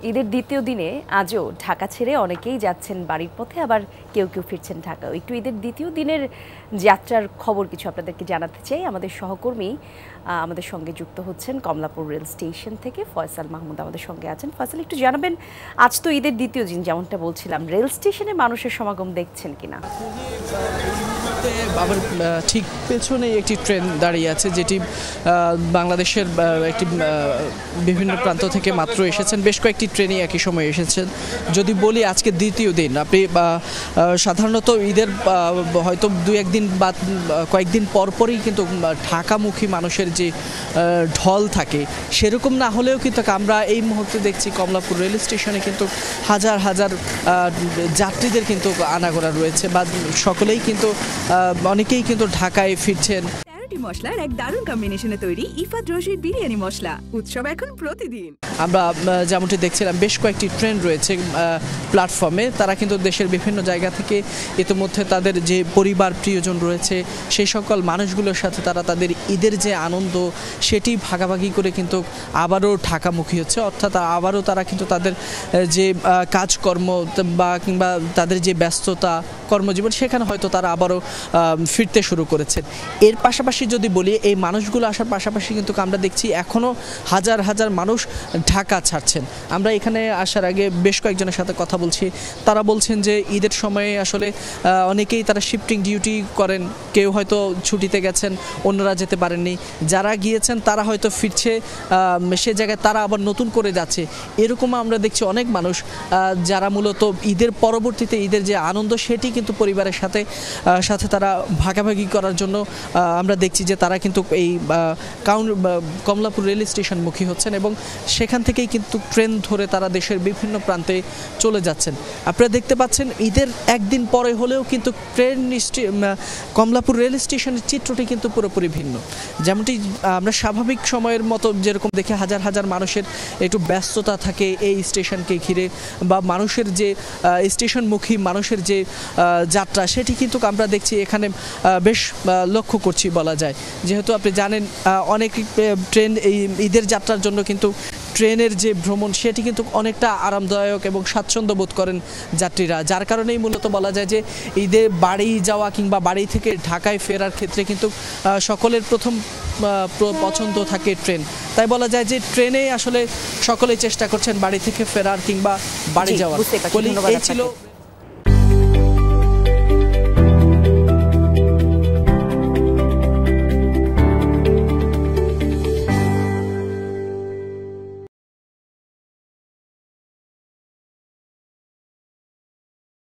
ঈদের দ্বিতীয় দিনে আজও ঢাকা ছেড়ে অনেকেই যাচ্ছেন বাড়ির পথে, আবার কেউ কেউ ফিরছেন ঢাকাও। একটু ঈদের দ্বিতীয় দিনের যাত্রার খবর কিছু আপনাদেরকে জানাতে চাই। আমাদের সহকর্মী আমাদের সঙ্গে যুক্ত হচ্ছেন কমলাপুর রেল স্টেশন থেকে ফয়সাল মাহমুদ আমাদের সঙ্গে আছেন। ফয়সাল, একটু জানাবেন, আজ তো ঈদের দ্বিতীয় দিন, যেমনটা বলছিলাম, রেল স্টেশনে মানুষের সমাগম দেখছেন কিনা? আবার ঠিক পেছনে একটি ট্রেন দাঁড়িয়ে আছে, যেটি বাংলাদেশের একটি বিভিন্ন প্রান্ত থেকে মাত্র এসেছেন। বেশ কয়েকটি ট্রেনই একই সময় এসেছেন। যদি বলি আজকে দ্বিতীয় দিন, আপনি সাধারণত ঈদের হয়তো দু একদিন বা কয়েকদিন পরপরই কিন্তু ঢাকামুখী মানুষের যে ঢল থাকে, সেরকম না হলেও কিন্তু আমরা এই মুহূর্তে দেখছি কমলাপুর রেল স্টেশনে কিন্তু হাজার হাজার যাত্রীদের কিন্তু আনাগোনা রয়েছে, বা সকলেই কিন্তু অনেকেই কিন্তু ঢাকায় ফিরছেন। মশলার এক দারুণ কম্বিনেশনে তৈরি ইফাত রশিদ বিরিয়ানি মশলা, উৎসব এখন প্রতিদিন। আমরা যেমনটি দেখছিলাম, বেশ কয়েকটি ট্রেন রয়েছে প্ল্যাটফর্মে। তারা কিন্তু দেশের বিভিন্ন জায়গা থেকে ইতিমধ্যে তাদের যে পরিবার প্রিয়জন রয়েছে, সেই সকল মানুষগুলোর সাথে তারা তাদের ঈদের যে আনন্দ, সেটি ভাগাভাগি করে কিন্তু আবারও ঢাকামুখী হচ্ছে। অর্থাৎ আবারও তারা কিন্তু তাদের যে কাজকর্ম বা কিংবা তাদের যে ব্যস্ততা কর্মজীবন, সেখানে হয়তো তারা আবারও ফিরতে শুরু করেছেন। এর পাশাপাশি যদি বলি, এই মানুষগুলো আসার পাশাপাশি কিন্তু আমরা দেখছি এখনও হাজার হাজার মানুষ ঢাকা ছাড়ছেন। আমরা এখানে আসার আগে বেশ কয়েকজনের সাথে কথা বলছি। তারা বলছেন যে ঈদের সময়ে আসলে অনেকেই তারা শিফটিং ডিউটি করেন, কেউ হয়তো ছুটিতে গেছেন, অন্যরা যেতে পারেননি। যারা গিয়েছেন তারা হয়তো ফিরছে, সে জায়গায় তারা আবার নতুন করে যাচ্ছে। এরকম আমরা দেখছি অনেক মানুষ যারা মূলত ঈদের পরবর্তীতে ঈদের যে আনন্দ, সেটি কিন্তু পরিবারের সাথে সাথে তারা ভাগাভাগি করার জন্য আমরা দেখছি যে তারা কিন্তু এই কমলাপুর রেল স্টেশনমুখী হচ্ছেন, এবং সেখান থেকেই কিন্তু ট্রেন ধরে তারা দেশের বিভিন্ন প্রান্তে চলে যাচ্ছেন। আপনারা দেখতে পাচ্ছেন, ঈদের একদিন পরে হলেও কিন্তু কমলাপুর রেল স্টেশনের চিত্রটি কিন্তু পুরোপুরি ভিন্ন। যেমনটি আমরা স্বাভাবিক সময়ের মতো যেরকম দেখে হাজার হাজার মানুষের একটু ব্যস্ততা থাকে এই স্টেশনকে ঘিরে, বা মানুষের যে স্টেশনমুখী মানুষের যে যাত্রা, সেটি কিন্তু আমরা দেখছি এখানে বেশ লক্ষ্য করছি বলা যায়। যেহেতু আপনি জানেন, অনেক ট্রেন এই ঈদের যাত্রার জন্য কিন্তু ট্রেনের যে ভ্রমণ, সেটি কিন্তু অনেকটা আরামদায়ক এবং স্বাচ্ছন্দ্য বোধ করেন যাত্রীরা। যার কারণেই মূলত বলা যায় যে ঈদে বাড়ি যাওয়া কিংবা বাড়ি থেকে ঢাকায় ফেরার ক্ষেত্রে কিন্তু সকলের প্রথম পছন্দ থাকে ট্রেন। তাই বলা যায় যে ট্রেনেই আসলে সকলেই চেষ্টা করছেন বাড়ি থেকে ফেরার কিংবা বাড়ি যাওয়ার। এই ছিল